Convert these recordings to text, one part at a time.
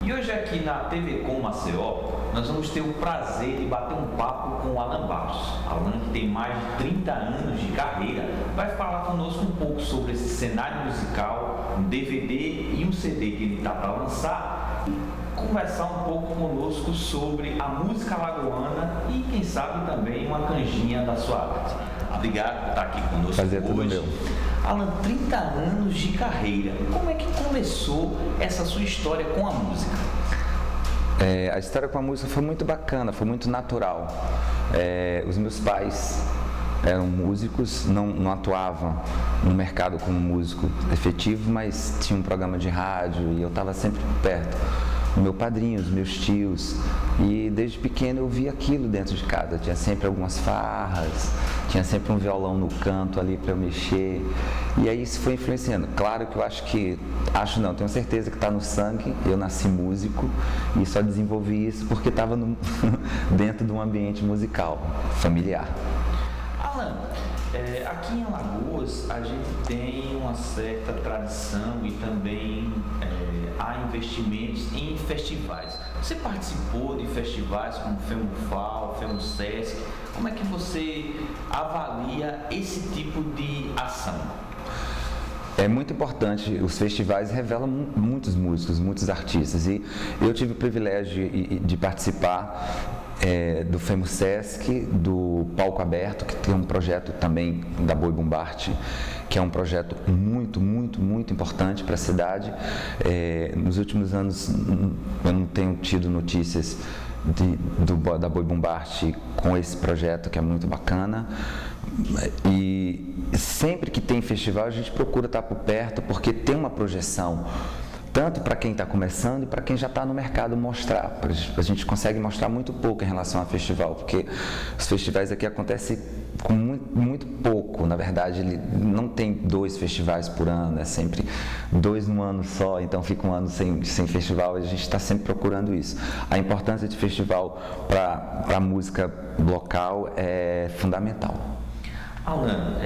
E hoje aqui na TV Com Maceió, nós vamos ter o prazer de bater um papo com o Alan Bastos. Alan, que tem mais de 30 anos de carreira, vai falar conosco um pouco sobre esse cenário musical, um DVD e um CD que ele está para lançar, conversar um pouco conosco sobre a música alagoana e, quem sabe, também uma canjinha da sua arte. Obrigado por estar aqui conosco. Prazer é tudo meu. Alan, 30 anos de carreira, como é que começou essa sua história com a música? A história com a música foi muito bacana, foi muito natural. Os meus pais eram músicos, não atuavam no mercado como músico efetivo, mas tinha um programa de rádio e eu estava sempre perto. O meu padrinho, os meus tios, e desde pequeno eu via aquilo dentro de casa. Tinha sempre algumas farras, tinha sempre um violão no canto ali para eu mexer, e aí isso foi influenciando. Claro que eu tenho certeza que está no sangue. Eu nasci músico e só desenvolvi isso porque estava dentro de um ambiente musical, familiar. Alan, aqui em Alagoas a gente tem uma certa tradição e também há investimentos em festivais. Você participou de festivais como FEMUFAL, FEMUSESC? Como é que você avalia esse tipo de ação? É muito importante, os festivais revelam muitos músicos, muitos artistas, e eu tive o privilégio de participar do FEMUSESC, do Palco Aberto, que tem um projeto também da Boi Bumbarte, que é um projeto muito, muito, muito importante para a cidade. Nos últimos anos eu não tenho tido notícias da Boi Bumbarte com esse projeto, que é muito bacana, e sempre que tem festival a gente procura estar por perto, porque tem uma projeção tanto para quem está começando e para quem já está no mercado mostrar. A gente consegue mostrar muito pouco em relação a festival, porque os festivais aqui acontecem com muito pouco. Na verdade, ele não tem 2 festivais por ano, é sempre 2 no ano só, então fica um ano sem festival, e a gente está sempre procurando isso. A importância de festival para a música local é fundamental. Alan,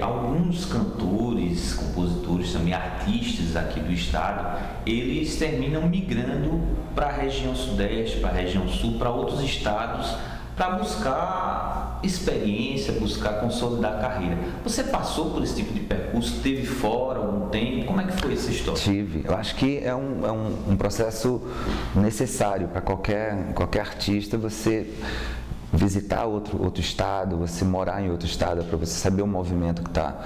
alguns cantores, compositores, também artistas aqui do estado, eles terminam migrando para a região sudeste, para a região sul, para outros estados, para buscar experiência, buscar consolidar a carreira. Você passou por esse tipo de percurso? Esteve fora algum tempo? Como é que foi essa história? Tive. Eu acho que é um processo necessário para qualquer artista. Você visitar outro estado, você morar em outro estado, para você saber o movimento que tá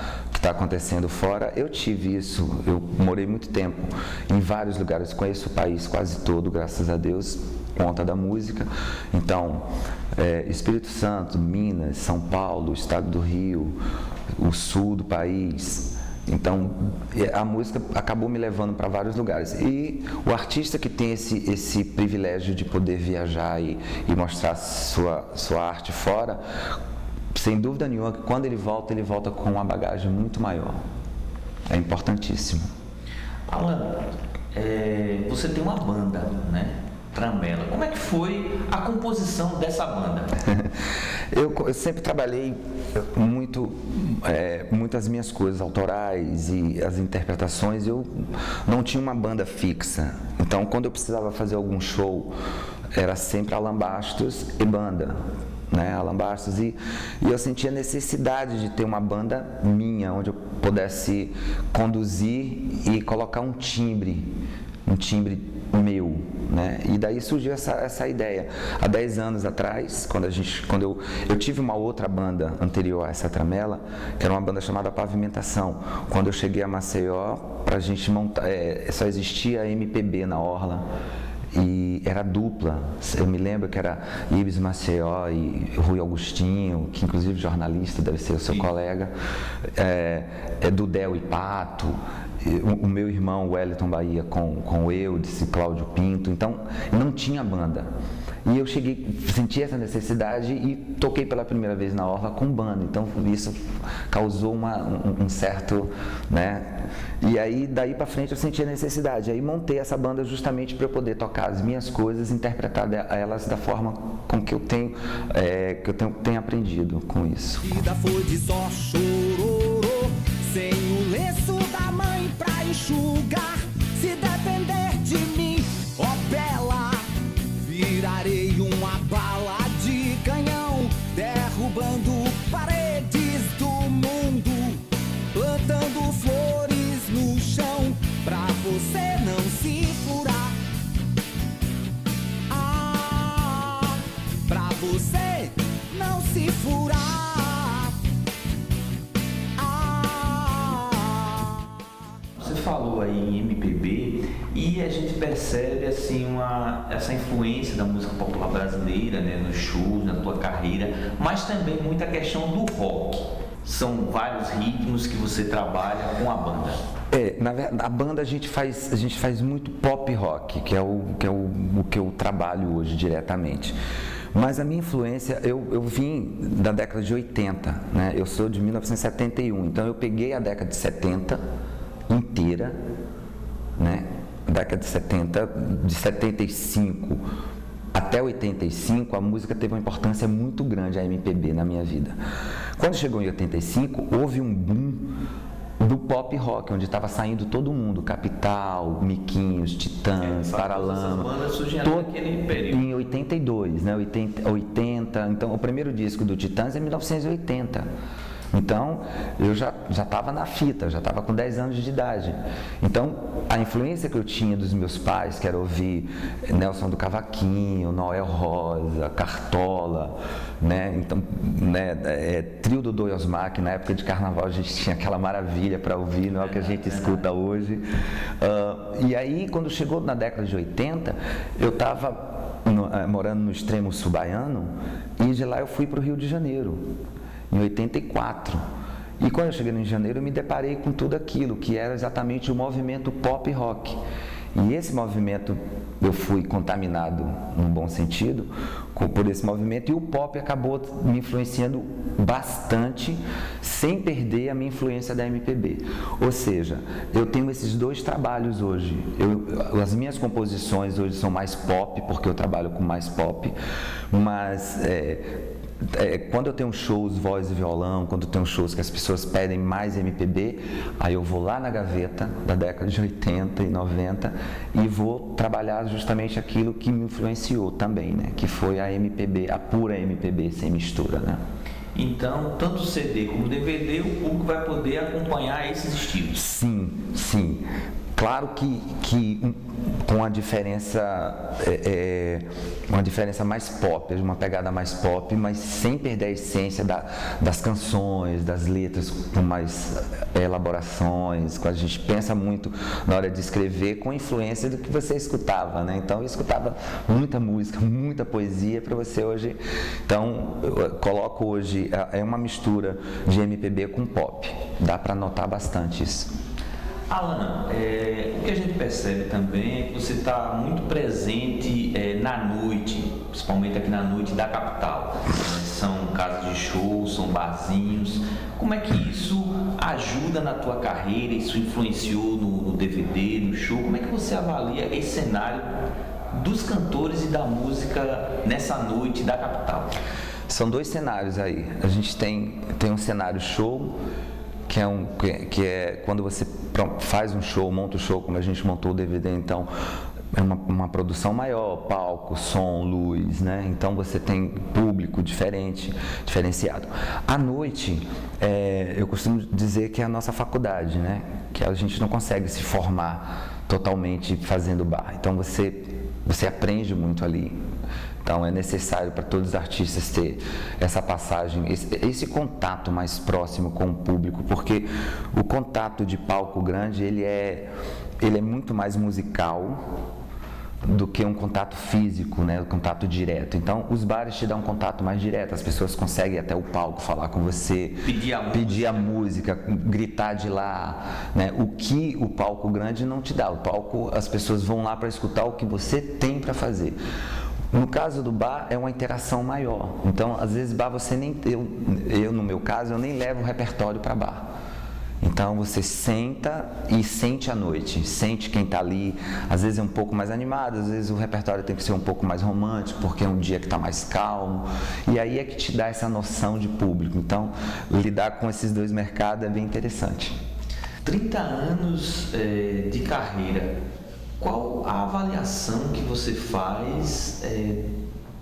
acontecendo fora. Eu tive isso, eu morei muito tempo em vários lugares, conheço o país quase todo, graças a Deus, conta da música. Então, Espírito Santo, Minas, São Paulo, estado do Rio, o sul do país. Então, a música acabou me levando para vários lugares. E o artista que tem esse privilégio de poder viajar e mostrar sua arte fora, sem dúvida nenhuma, quando ele volta com uma bagagem muito maior. É importantíssimo. Alan, você tem uma banda, né? Tramela. Como é que foi a composição dessa banda? Eu sempre trabalhei muito as minhas coisas autorais e as interpretações. Eu não tinha uma banda fixa. Então, quando eu precisava fazer algum show, era sempre Alan Bastos e banda, né? Alan Bastos, e eu sentia necessidade de ter uma banda minha, onde eu pudesse conduzir e colocar um timbre meu, né? E daí surgiu essa ideia. Há 10 anos atrás, quando eu tive uma outra banda anterior a essa Tramela, que era uma banda chamada Pavimentação. Quando eu cheguei a Maceió, pra gente montar, só existia MPB na Orla. E era dupla. Eu me lembro que era Ibis Maceió e Rui Augustinho, que inclusive jornalista, deve ser o seu colega, Dudel e Pato, o meu irmão Wellington Bahia com o Eudes, Cláudio Pinto. Então, não tinha banda. E eu senti essa necessidade e toquei pela primeira vez na Orla com banda. Então, isso causou um certo, né? E aí, daí para frente, eu senti a necessidade. Aí montei essa banda justamente para eu poder tocar as minhas coisas, interpretar elas da forma com que eu tenho aprendido com isso. A vida foi de só chororô, sem o lenço da mãe pra enxugar. Se depender de mim, ó, percebe assim essa influência da música popular brasileira, né, nos shows, na tua carreira, mas também muita questão do rock. São vários ritmos que você trabalha com a banda. Na verdade, a banda a gente faz muito pop rock, que é o que eu trabalho hoje diretamente. Mas a minha influência, eu vim da década de 80, né? Eu sou de 1971, então eu peguei a década de 70 inteira, né? Década de 70, de 75 até 85, a música teve uma importância muito grande, a MPB, na minha vida. Quando chegou em 85, houve um boom do pop rock, onde estava saindo todo mundo, Capital, Miquinhos, Titãs, Paralama, naquele período. Em 82, né? 80, então o primeiro disco do Titãs é 1980. Então, eu já estava na fita, já estava com 10 anos de idade. Então, a influência que eu tinha dos meus pais, que era ouvir Nelson do Cavaquinho, Noel Rosa, Cartola, né? Então, né? Trio do Osmar, que na época de carnaval a gente tinha aquela maravilha para ouvir, não é o que a gente escuta hoje. E aí, quando chegou na década de 80, eu estava morando no extremo sul baiano, e de lá eu fui para o Rio de Janeiro, em 84. E quando eu cheguei no Rio de Janeiro, eu me deparei com tudo aquilo, que era exatamente o movimento pop rock. E esse movimento, eu fui contaminado, num bom sentido, por esse movimento, e o pop acabou me influenciando bastante, sem perder a minha influência da MPB. Ou seja, eu tenho esses dois trabalhos hoje. As minhas composições hoje são mais pop, porque eu trabalho com mais pop, mas quando eu tenho shows voz e violão, quando eu tenho shows que as pessoas pedem mais MPB, aí eu vou lá na gaveta da década de 80 e 90 e vou trabalhar justamente aquilo que me influenciou também, né? Que foi a MPB, a pura MPB sem mistura, né? Então, tanto o CD como o DVD, o público vai poder acompanhar esses estilos. Sim, sim. Claro que com uma diferença mais pop, uma pegada mais pop, mas sem perder a essência das canções, das letras, com mais elaborações. A gente pensa muito na hora de escrever com a influência do que você escutava, né? Então eu escutava muita música, muita poesia para você hoje. Então eu coloco hoje, é uma mistura de MPB com pop. Dá para notar bastante isso. Alan, o que a gente percebe também é que você está muito presente na noite, principalmente aqui na noite da capital. São casas de show, são barzinhos. Como é que isso ajuda na tua carreira? Isso influenciou no DVD, no show? Como é que você avalia esse cenário dos cantores e da música nessa noite da capital? São dois cenários aí. A gente tem um cenário show, que é quando você faz um show, monta o show, como a gente montou o DVD, então é uma produção maior, palco, som, luz, né? Então você tem público diferenciado. À noite, eu costumo dizer que é a nossa faculdade, né? Que a gente não consegue se formar totalmente fazendo bar. Então você aprende muito ali. Então é necessário para todos os artistas ter essa passagem, esse contato mais próximo com o público, porque o contato de palco grande ele é muito mais musical do que um contato físico, né? Um contato direto. Então os bares te dão um contato mais direto, as pessoas conseguem ir até o palco falar com você, pedir a música, gritar de lá, né? O que o palco grande não te dá. O palco, as pessoas vão lá para escutar o que você tem para fazer. No caso do bar, é uma interação maior. Então, às vezes, bar você nem... Eu, no meu caso, eu nem levo o repertório para bar. Então, você senta e sente a noite. Sente quem está ali. Às vezes é um pouco mais animado, às vezes o repertório tem que ser um pouco mais romântico, porque é um dia que está mais calmo. E aí é que te dá essa noção de público. Então, lidar com esses dois mercados é bem interessante. 30 anos de carreira. Qual a avaliação que você faz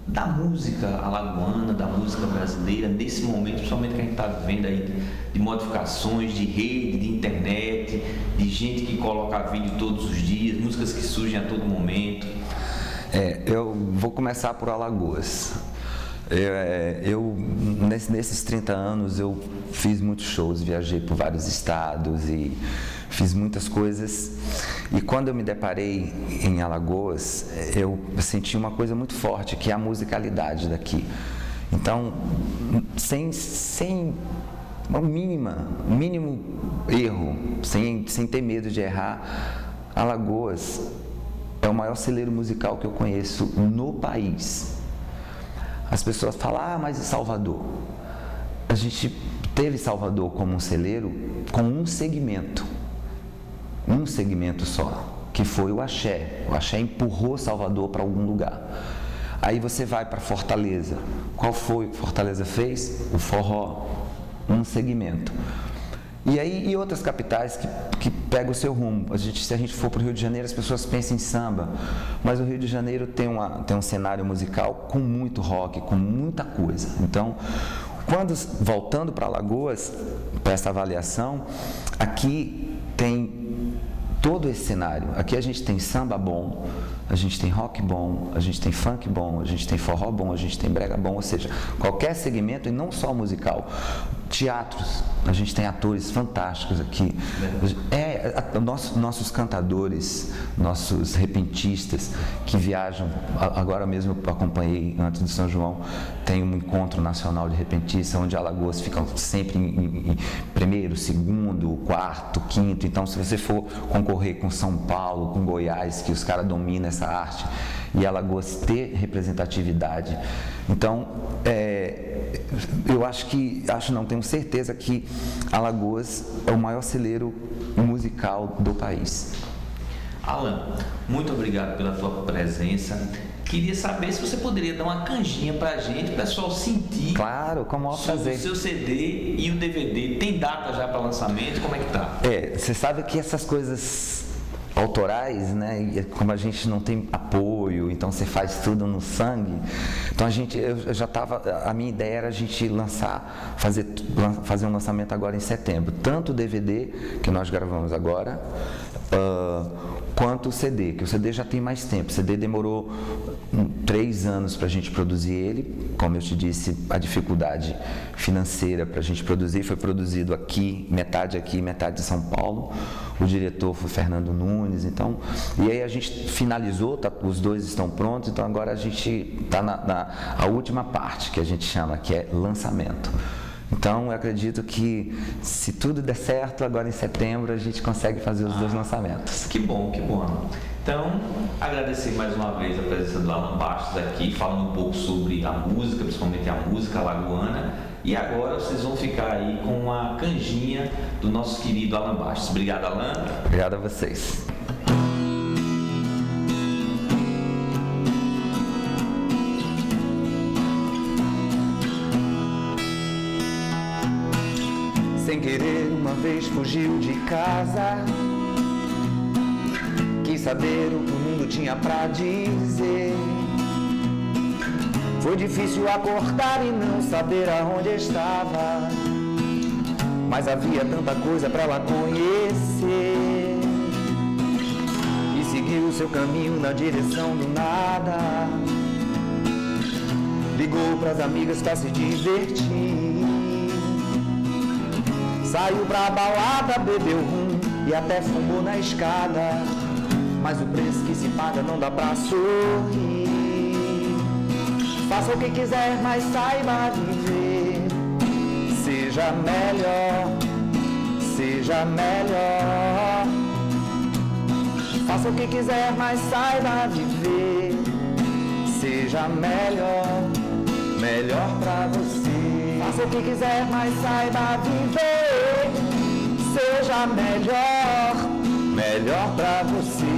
da música alagoana, da música brasileira, nesse momento, principalmente que a gente está vivendo aí de modificações, de rede, de internet, de gente que coloca vídeo todos os dias, músicas que surgem a todo momento? Eu vou começar por Alagoas. Nesses 30 anos eu fiz muitos shows, viajei por vários estados e fiz muitas coisas. E quando eu me deparei em Alagoas, eu senti uma coisa muito forte, que é a musicalidade daqui. Então, sem o mínimo erro, sem ter medo de errar, Alagoas é o maior celeiro musical que eu conheço no país. As pessoas falam, mas e Salvador? A gente teve Salvador como um celeiro com um segmento só, que foi o axé. O axé empurrou Salvador para algum lugar. Aí você vai para Fortaleza. Qual foi que Fortaleza fez? O forró, um segmento. E outras capitais que pegam o seu rumo. Se a gente for para o Rio de Janeiro, as pessoas pensam em samba, mas o Rio de Janeiro tem um cenário musical com muito rock, com muita coisa. Então, voltando para Alagoas, para essa avaliação, aqui tem todo esse cenário. Aqui a gente tem samba bom, a gente tem rock bom, a gente tem funk bom, a gente tem forró bom, a gente tem brega bom, ou seja, qualquer segmento, e não só musical. Teatros, a gente tem atores fantásticos aqui. Nossos cantadores, nossos repentistas que viajam, agora mesmo eu acompanhei antes do São João, tem um encontro nacional de repentistas, onde Alagoas ficam sempre em primeiro, segundo, quarto, quinto. Então, se você for concorrer com São Paulo, com Goiás, que os caras dominam essa arte, e Alagoas ter representatividade. Então, tenho certeza que Alagoas é o maior celeiro musical do país. Alan, muito obrigado pela tua presença. Queria saber se você poderia dar uma canjinha pra gente, o pessoal sentir. Claro, como ao fazer. O seu CD e o DVD. Tem data já para lançamento? Como é que tá? Você sabe que essas coisas autorais, né? E como a gente não tem apoio, então você faz tudo no sangue. Então a minha ideia era a gente fazer um lançamento agora em setembro, tanto o DVD que nós gravamos agora, quanto o CD, que o CD já tem mais tempo. O CD demorou 3 anos para a gente produzir ele. Como eu te disse, a dificuldade financeira para a gente produzir, foi produzido aqui, metade em São Paulo. O diretor foi Fernando Nunes, então, e aí a gente finalizou, os dois estão prontos, então agora a gente está na última parte, que a gente chama, que é lançamento. Então, eu acredito que, se tudo der certo, agora em setembro a gente consegue fazer os 2 lançamentos. Que bom, que bom. Então, agradecer mais uma vez a presença do Alan Bastos aqui, falando um pouco sobre a música, principalmente a música alagoana. E agora vocês vão ficar aí com a canjinha do nosso querido Alan Bastos. Obrigado, Alan. Obrigado a vocês. Sem querer, uma vez fugiu de casa, quis saber o que o mundo tinha pra dizer. Foi difícil acordar e não saber aonde estava, mas havia tanta coisa pra ela conhecer. E seguiu seu caminho na direção do nada, ligou pras amigas pra se divertir. Saiu pra balada, bebeu rum e até fumou na escada, mas o preço que se paga não dá pra sorrir. Faça o que quiser, mas saiba viver. Seja melhor, seja melhor. Faça o que quiser, mas saiba viver. Seja melhor, melhor pra você. Faça o que quiser, mas saiba viver. Seja melhor, melhor pra você.